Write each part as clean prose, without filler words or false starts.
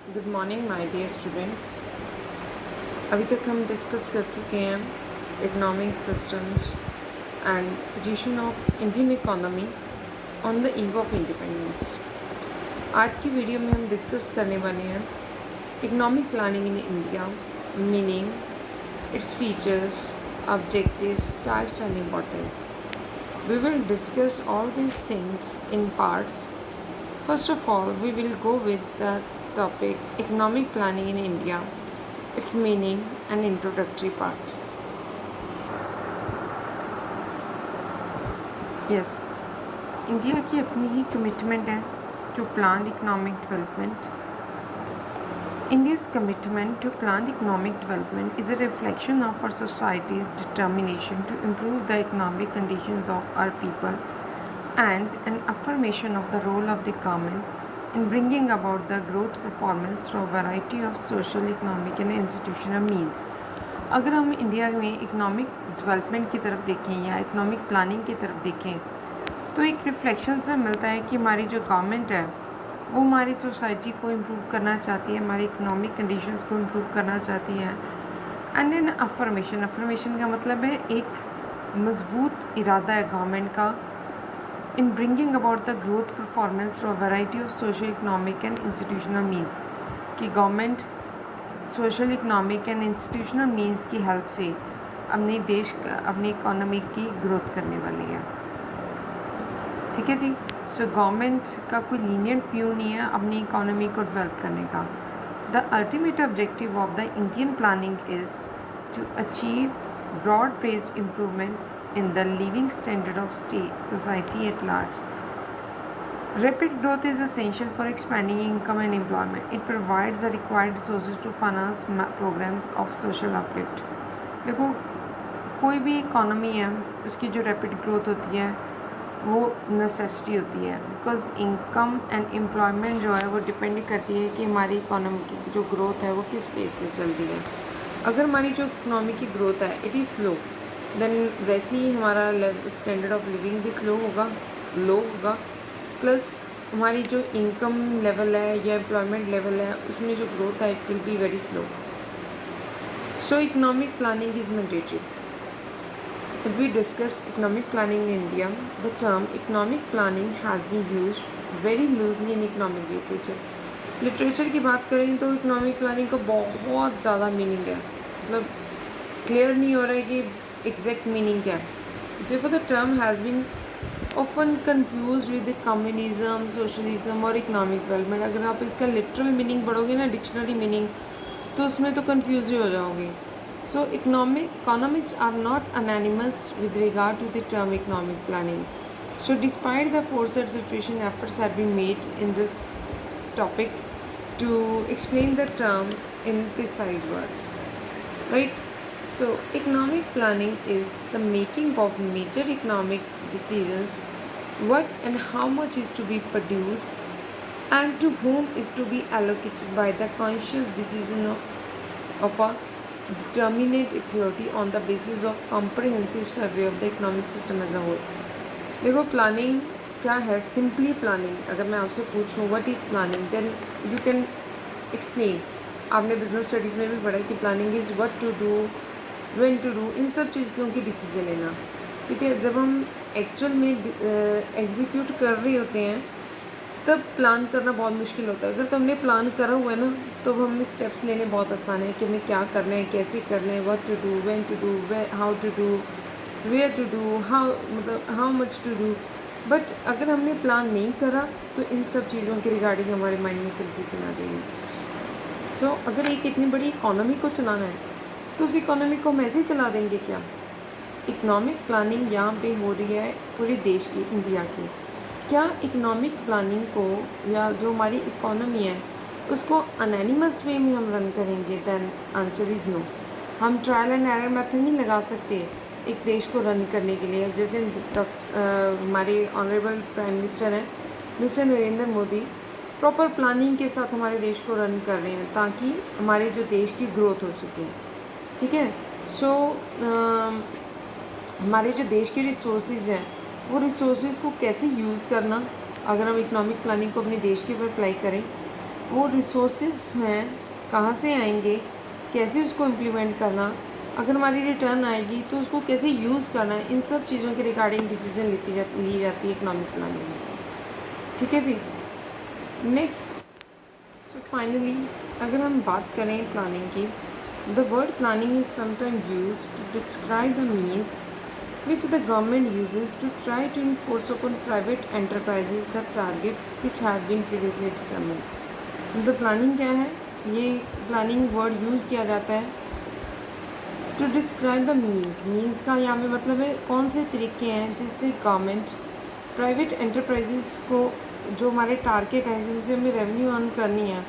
Good morning my dear students. अभी तक हम डिस्कस कर चुके हैं economic systems and position of Indian economy on the eve of independence. आज की वीडियो में हम डिस्कस करने वाले हैं economic planning in India, meaning, its features, objectives, types and importance. We will discuss all these things in parts. First of all, we will go with the topic economic planning in India, its meaning and introductory part. Yes, India की अपनी ही commitment है to planned economic development. India's commitment to planned economic development is a reflection of our society's determination to improve the economic conditions of our people and an affirmation of the role of the government in bringing about the growth performance through a variety of social, economic and institutional means. अगर हम India में economic development की तरफ देखें या economic planning की तरफ देखें तो एक रिफ्लेक्शन से मिलता है कि हमारी जो गवर्नमेंट है वो हमारी सोसाइटी को इम्प्रूव करना चाहती है, हमारी इकोनॉमिक कंडीशंस को इम्प्रूव करना चाहती है। एंड एन अफर्मेशन का मतलब है एक मजबूत इरादा है गवर्नमेंट का in bringing about the growth performance through a variety of social economic and institutional means कि government social economic and institutional means की हेल्प से अपनी इकोनॉमी की ग्रोथ करने वाली है। ठीक है जी। सो गवर्नमेंट का कोई लीनियंट व्यू नहीं है अपनी इकोनॉमी को डेवलप करने का। The ultimate objective of the Indian planning is to achieve broad based improvement in the living standard of state society at large. Rapid growth is essential for expanding income and employment. It provides the required resources to finance programs of social uplift. देखो, कोई भी economy है उसकी जो rapid growth होती है वो necessity होती है, बिकॉज इनकम एंड एम्प्लॉयमेंट जो है वो डिपेंड करती है कि हमारी इकोनॉमी की जो ग्रोथ है वो किस बेस से चल रही है। अगर हमारी जो इकोनॉमी की ग्रोथ है इट इज़ स्लो, देन वैसे ही हमारा स्टैंडर्ड ऑफ लिविंग भी लो होगा, प्लस हमारी जो इनकम लेवल है या एम्प्लॉयमेंट लेवल है उसमें जो ग्रोथ है it will be very slow. So economic planning is mandatory. If we discuss economic planning in India, the term economic planning has been used very loosely in economic literature. Literature की बात करें तो economic planning का बहुत ज़्यादा meaning है, मतलब clear नहीं हो रहा है कि एग्जैक्ट मीनिंग क्या है. Therefore the term has been often confused with the communism, socialism और economic development. अगर आप इसका लिटरल मीनिंग पढ़ोगे ना, डिक्शनरी मीनिंग, तो उसमें तो कन्फ्यूज ही हो जाओगे. So economists are not unanimous with regard to the term economic planning. So despite the forced situation, efforts have been made in this topic to explain the term in precise words. Right? So economic planning is the making of major economic decisions, what and how much is to be produced and to whom is to be allocated by the conscious decision of a determinate authority on the basis of comprehensive survey of the economic system as a whole. देखो planning क्या है. Simply planning अगर मैं आपसे पूछूं what is planning, then you can explain. आपने business studies में भी पढ़ा कि planning is what to do, when to do, इन सब चीज़ों की डिसीजन लेना. ठीक है. जब हम एक्चुअल में एग्जीक्यूट कर रहे होते हैं तब प्लान करना बहुत मुश्किल होता है. अगर तुमने प्लान करा हुआ है ना तो हमें स्टेप्स लेने बहुत आसान है कि हमें क्या करना है, कैसे करना है, what to do, when to do, how to do, where to do, how much to do. But अगर हमने प्लान नहीं करा तो इन सब चीज़ों के रिगार्डिंग हमारे माइंड में कन्फ्यूजन आ जाएगी. सो अगर एक इतनी बड़ी इकोनॉमी को चलाना है तो उस इकोनॉमी को हम ऐसे ही चला देंगे क्या? इकोनॉमिक प्लानिंग यहाँ पे हो रही है पूरे देश की, इंडिया की. क्या इकोनॉमिक प्लानिंग को या जो हमारी इकोनॉमी है उसको अनैनिमस वे में हम रन करेंगे? Then answer is no. हम ट्रायल एंड एरर मेथड नहीं लगा सकते एक देश को रन करने के लिए. जैसे हमारे ऑनरेबल प्राइम मिनिस्टर हैं mister Narendra Modi, proper planning के साथ हमारे देश को रन कर रहे हैं ताकि हमारे जो देश की ग्रोथ हो सके. ठीक है. सो हमारे जो देश के रिसोर्सेज हैं वो रिसोर्सेज को कैसे यूज़ करना, अगर हम इकोनॉमिक प्लानिंग को अपने देश के ऊपर अप्लाई करें वो रिसोर्सेज हैं कहाँ से आएंगे, कैसे उसको इम्प्लीमेंट करना, अगर हमारी रिटर्न आएगी तो उसको कैसे यूज़ करना है, इन सब चीज़ों के रिगार्डिंग डिसीजन ली जाती है इकोनॉमिक प्लानिंग में। ठीक है जी। नेक्स्ट, सो फाइनली अगर हम बात करें प्लानिंग की, the word planning is sometime use to describe the means which the government uses to try to enforce upon private enterprises the targets which have been previously determined. मतलब planning क्या है, ये planning word use किया जाता है to describe the means का यहाँ पे मतलब है कौन से तरीके हैं जिससे गवर्नमेंट प्राइवेट एंटरप्राइजेस को जो हमारे टारगेट हैं जिनसे हमें रेवेन्यू अर्न करनी है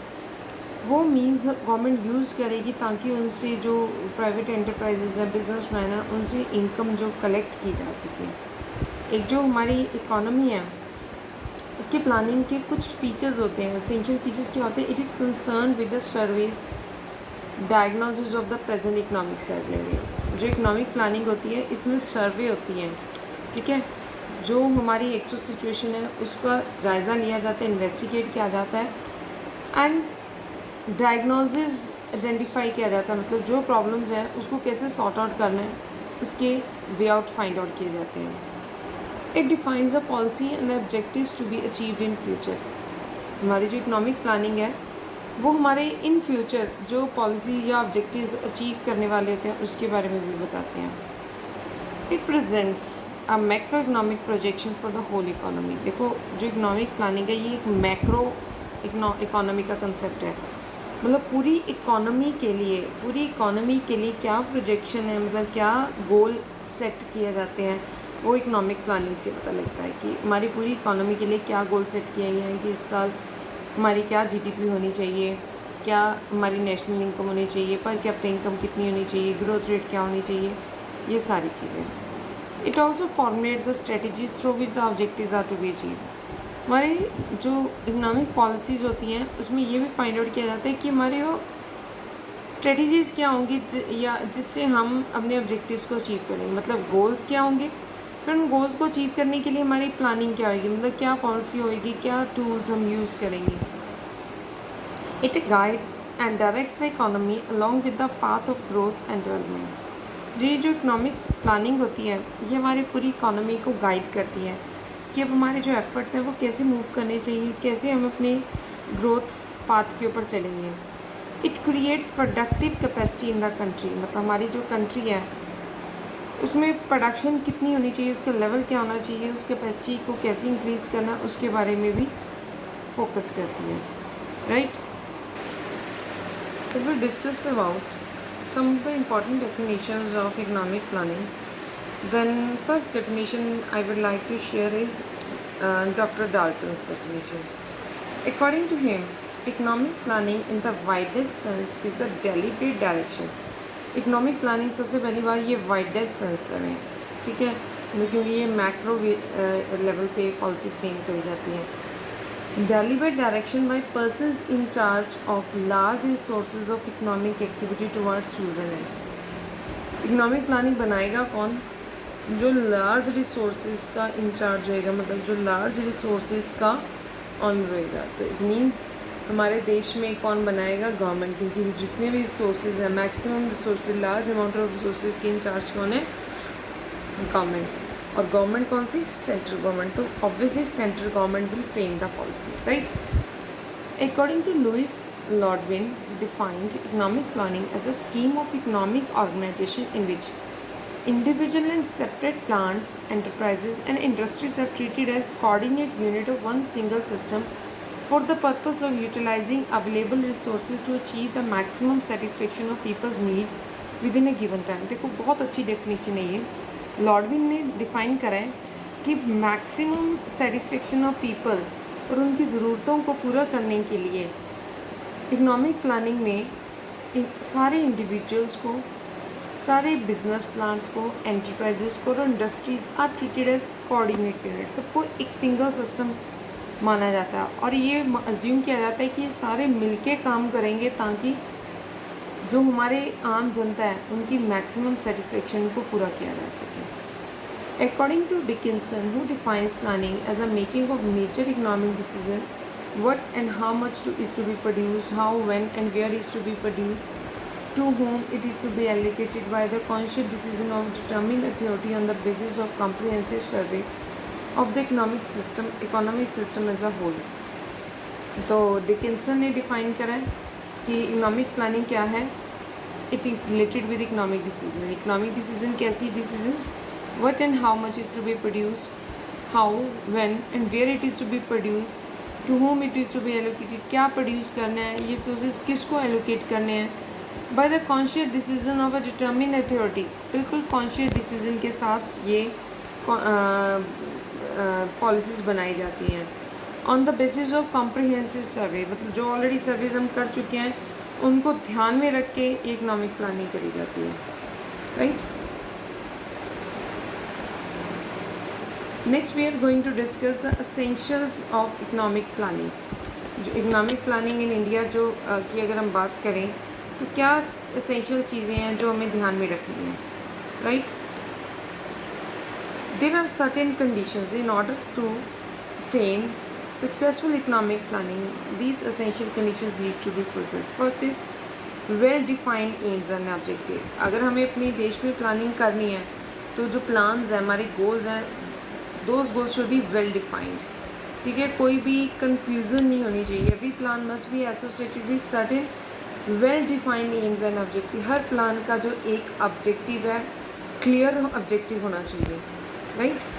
वो मीन्स गवर्नमेंट यूज़ करेगी ताकि उनसे जो प्राइवेट एंटरप्राइजेज हैं, बिजनेसमैन हैं, उनसे इनकम जो कलेक्ट की जा सके। एक जो हमारी इकोनॉमी है उसके प्लानिंग के कुछ फीचर्स होते हैं, एसेंशियल फीचर्स क्या होते हैं। It is concern with the service diagnosis of the present economic survey. जो इकोनॉमिक प्लानिंग होती है इसमें सर्वे होती है, ठीक है, जो हमारी एक्चुअल सिचुएशन है उसका जायज़ा लिया जाता है, इन्वेस्टिगेट किया जाता है एंड डायग्नोसिस आइडेंटिफाई किया जाता है, मतलब जो प्रॉब्लम्स हैं उसको कैसे सॉर्ट आउट करना है उसके वे आउट फाइंड आउट किए जाते हैं। It defines a policy and objectives to be achieved in future. हमारी जो इकोनॉमिक प्लानिंग है वो हमारे इन फ्यूचर जो पॉलिसीज या ऑब्जेक्टिव्स अचीव करने वाले होते हैं उसके बारे में भी बताते हैं। It presents a macro economic projection for the whole economy. देखो जो इकोनॉमिक प्लानिंग है ये एक मैक्रो इकोनॉमी का कंसेप्ट है, मतलब पूरी इकोनॉमी के लिए क्या प्रोजेक्शन है, मतलब क्या गोल सेट किए जाते हैं वो इकोनॉमिक प्लानिंग से पता लगता है कि हमारी पूरी इकोनॉमी के लिए क्या गोल सेट किए गए हैं कि इस साल हमारी क्या जीडीपी होनी चाहिए, क्या हमारी नेशनल इनकम होनी चाहिए, पर कैपिटा इनकम कितनी होनी चाहिए, ग्रोथ रेट क्या होनी चाहिए, ये सारी चीज़ें। It also formulate the strategies through which the objectives are to be achieve. हमारी जो इकोनॉमिक पॉलिसीज़ होती हैं उसमें ये भी फाइंड आउट किया जाता है कि हमारे वो स्ट्रेटजीज़ क्या होंगी या जिससे हम अपने ऑब्जेक्टिव्स को अचीव करेंगे, मतलब गोल्स क्या होंगे, फिर उन गोल्स को अचीव करने के लिए हमारी प्लानिंग क्या होगी, मतलब क्या पॉलिसी होगी, क्या टूल्स हम यूज़ करेंगे। It guides and directs the economy along with the path of growth and development. जो इकोनॉमिक प्लानिंग होती है ये हमारी पूरी इकोनॉमी को गाइड करती है कि अब हमारे जो एफर्ट्स हैं वो कैसे मूव करने चाहिए, कैसे हम अपने ग्रोथ पाथ के ऊपर चलेंगे। It creates productive capacity in the country, मतलब हमारी जो कंट्री है उसमें प्रोडक्शन कितनी होनी चाहिए, उसका लेवल क्या होना चाहिए, उस कैपेसिटी को कैसे इंक्रीज़ करना उसके बारे में भी फोकस करती है, right. If we discuss about some of the important definitions of economic planning, then first definition I would like to share is Dr. Dalton's definition. According to him, economic planning in the widest sense is a deliberate direction. Economic planning सबसे पहली बार ये widest sense में, ठीक है, क्योंकि ये macro level पे policy frame करी जाती है। Deliberate direction by persons in charge of large resources of economic activity towards chosen end. Economic planning बनाएगा कौन, जो लार्ज रिसोर्सेज का इंचार्ज होएगा, मतलब जो लार्ज रिसोर्सेज का ऑनर होएगा। तो इट मीन्स हमारे देश में कौन बनाएगा, गवर्नमेंट, क्योंकि जितने भी रिसोर्सेज हैं maximum resources large amount of resources के इंचार्ज कौन है, गवर्नमेंट। और गवर्नमेंट कौन सी, सेंट्रल गवर्नमेंट, तो obviously central government will frame the policy, right. According to Lewis Lorwin defined economic planning as a scheme of economic organisation in which individual and separate plants, enterprises and industries are treated as coordinate unit of one single system for the purpose of utilizing available resources to achieve the maximum satisfaction of people's need within a given time। देखो बहुत अच्छी definition है ये, लॉडविन ने define करा है कि maximum satisfaction of people और उनकी ज़रूरतों को पूरा करने के लिए इकोनॉमिक प्लानिंग में सारे इंडिविजुअल्स को, सारे बिजनेस प्लान्स को, एंटरप्राइजेस को और industries are treated as coordinate unit, सबको एक सिंगल सिस्टम माना जाता है और ये अज्यूम किया जाता है कि ये सारे मिलके काम करेंगे ताकि जो हमारे आम जनता है उनकी मैक्सिमम सेटिस्फेक्शन को पूरा किया जा सके। According to Dickinson who defines planning as a making of major economic decision what and how much is to be produced, how, when and where is to be produced, to whom it is to be allocated by the conscious decision of determined authority on the basis of comprehensive survey of the economic system as a whole। तो Dickinson ने define करा है कि economic planning क्या है। It is related with economic decision. Economic decision कैसी decisions, what and how much is to be produce, how, when and where it is to be produce, to whom it is to be allocated, क्या produce करना है, ये resources किसको allocate करने हैं, by the conscious decision of a determined authority. बिल्कुल conscious decision के साथ ये पॉलिसीज़ बनाई जाती हैं। On the basis of comprehensive survey, मतलब जो ऑलरेडी सर्वेज हम कर चुके हैं उनको ध्यान में रख के इकोनॉमिक प्लानिंग करी जाती है, right. Next we are going to discuss the essentials of economic planning. जो इकोनॉमिक प्लानिंग इन इंडिया जो की अगर हम बात करें तो क्या एसेंशियल चीज़ें हैं जो हमें ध्यान में रखनी है, right. There are certain conditions in order to frame successful economic planning. These essential conditions need to be fulfilled. First is well defined aims and objective. अगर हमें अपने देश में प्लानिंग करनी है तो जो प्लान्स हैं, हमारे गोल्स हैं, those goals should be well defined, ठीक है। कोई भी कन्फ्यूज़न नहीं होनी चाहिए। Every plan must be associated with certain well defined AIIMS and objective. Her plan का जो एक ऑब्जेक्टिव है, क्लियर ऑब्जेक्टिव होना चाहिए, right.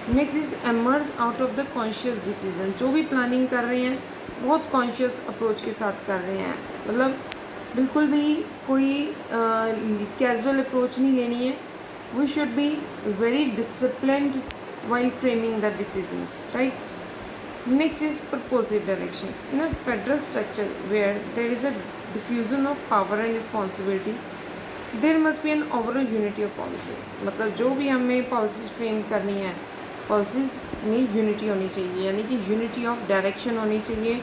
Next is emerge out of the conscious decision. जो भी प्लानिंग कर रहे हैं बहुत कॉन्शियस अप्रोच के साथ कर रहे हैं, मतलब बिल्कुल भी कोई कैजुअल अप्रोच नहीं लेनी है। We should be very disciplined while framing the decisions, right? Next is purposive direction. In a federal structure where there is a diffusion of power and responsibility, there must be an overall unity of policy. मतलब जो भी हमें policies frame करनी है, policies में unity होनी चाहिए, यानी कि यूनिटी ऑफ डायरेक्शन होनी चाहिए।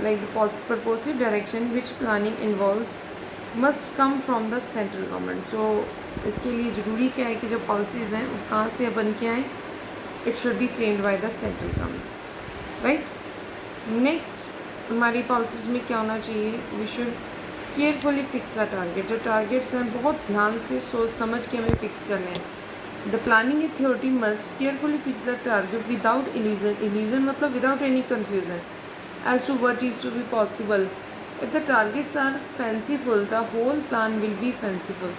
Like purposive direction which planning involves must come from the central government. So इसके लिए ज़रूरी क्या है कि जो पॉलिसीज़ हैं वो कहाँ से बन के आएँ, it should be framed by the central government, right? Next हमारी पॉलिसीज़ में क्या होना चाहिए, we should carefully fix the target. जो टारगेट्स हैं बहुत ध्यान से सोच समझ के हमें फिक्स करने हैं। The planning authority must carefully fix the target without illusion मतलब without any confusion as to what is to be possible. If the targets are fanciful, the whole plan will be fanciful.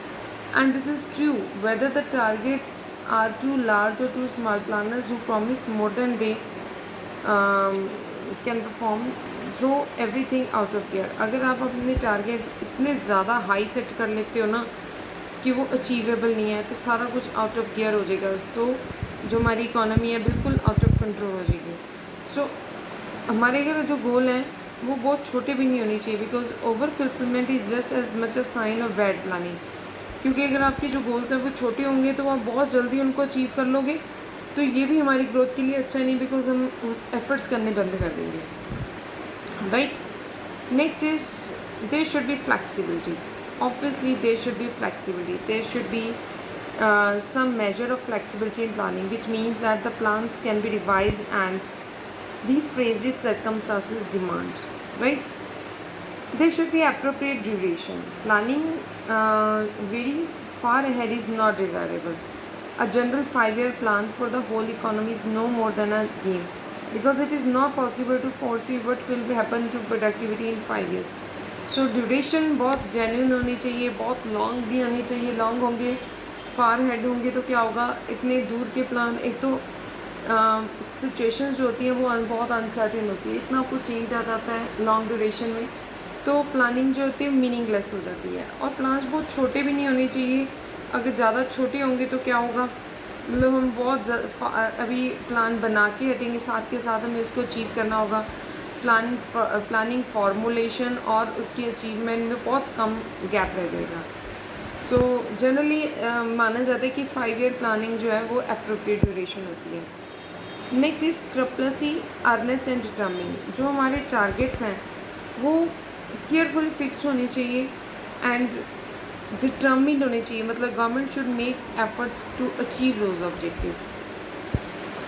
And this is true whether the targets are too large or too small. Planners who promise more than they can perform throw everything out of gear. अगर आप अपने targets इतने ज़्यादा high set कर लेते हो ना कि वो अचीवेबल नहीं है तो सारा कुछ आउट ऑफ गियर हो जाएगा। सो जो हमारी इकोनॉमी है बिल्कुल आउट ऑफ कंट्रोल हो जाएगी। सो हमारे अगर जो गोल हैं वो बहुत छोटे भी नहीं होने चाहिए, because over fulfilment is just as much a sign of bad planning. क्योंकि अगर आपके जो गोल्स हैं वो छोटे होंगे तो आप बहुत जल्दी उनको अचीव कर लोगे, तो ये भी हमारी ग्रोथ के लिए अच्छा नहीं, बिकॉज हम एफर्ट्स करने बंद कर देंगे, right. Next is there should be flexibility. Obviously there should be flexibility. There should be some measure of flexibility in planning, which means that the plans can be revised and rephrased if circumstances demand, right? There should be appropriate duration. Planning very far ahead is not desirable. A general 5-year plan for the whole economy is no more than a game, because it is not possible to foresee what will happen to productivity in 5 years. So duration बहुत genuine होनी चाहिए, बहुत long भी होनी चाहिए। Long होंगे, फार head होंगे तो क्या होगा, इतने दूर के प्लान, एक तो सिचुएशंस जो होती हैं वो बहुत अनसर्टेन होती है, इतना कुछ चेंज आ जाता है लॉन्ग ड्यूरेशन में, तो प्लानिंग जो होती है मीनिंगलेस हो जाती है। और प्लान्स बहुत छोटे भी नहीं होने चाहिए। अगर ज़्यादा छोटे होंगे तो क्या होगा, मतलब हम बहुत अभी प्लान बना के हटेंगे, साथ के साथ हमें उसको अचीव करना होगा। प्लानिंग फॉर्मुलेशन और उसकी अचीवमेंट में बहुत कम गैप रह जाएगा। सो जनरली माना जाता है कि 5 ईयर प्लानिंग जो है वो अप्रोप्रिएट ड्यूरेशन होती है। Next is scrupulously, earnest and determined. जो हमारे टारगेट्स हैं वो केयरफुली फिक्स होने चाहिए एंड डिटर्मिन्ड होने चाहिए, मतलब government should make efforts to achieve those objective.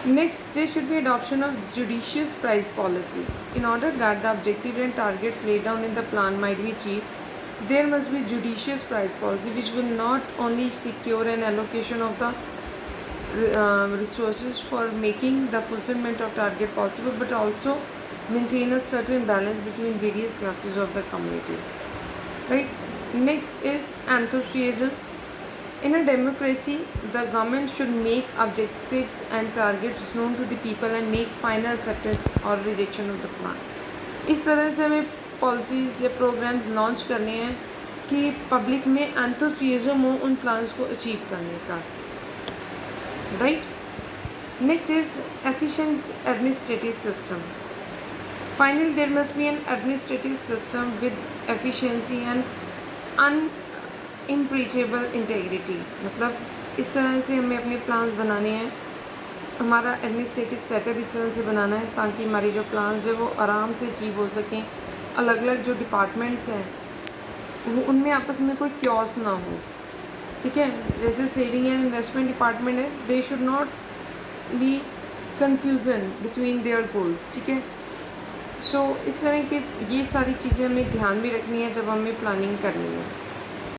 Next, there should be adoption of judicious price policy. In order that the objective and targets laid down in the plan might be achieved, there must be judicious price policy which will not only secure an allocation of the resources for making the fulfillment of target possible, but also maintain a certain balance between various classes of the community. Right? Next is enthusiasm. In a democracy, the government should make objectives and targets known to the people and make final acceptance or rejection of the plan. इस तरह से हमें policies या programmes launch करने हैं कि public में enthusiasm हो उन प्लान्स को अचीव करने का. Right? Next is efficient administrative system. Finally, there must be an administrative system with efficiency and unimpeachable integrity. मतलब इस तरह से हमें अपने प्लान्स बनाने हैं, हमारा एडमिनिस्ट्रेटिव सेटअप इस तरह से बनाना है ताकि हमारे जो प्लान्स हैं वो आराम से अचीव हो सकें. अलग अलग जो डिपार्टमेंट्स हैं वो उनमें आपस में कोई क्योस ना हो. ठीक है, जैसे सेविंग एंड इन्वेस्टमेंट डिपार्टमेंट है, they should not be confusion between their goals. ठीक है, सो इस तरह के ये सारी चीज़ें हमें ध्यान में रखनी है जब हमें प्लानिंग करनी है.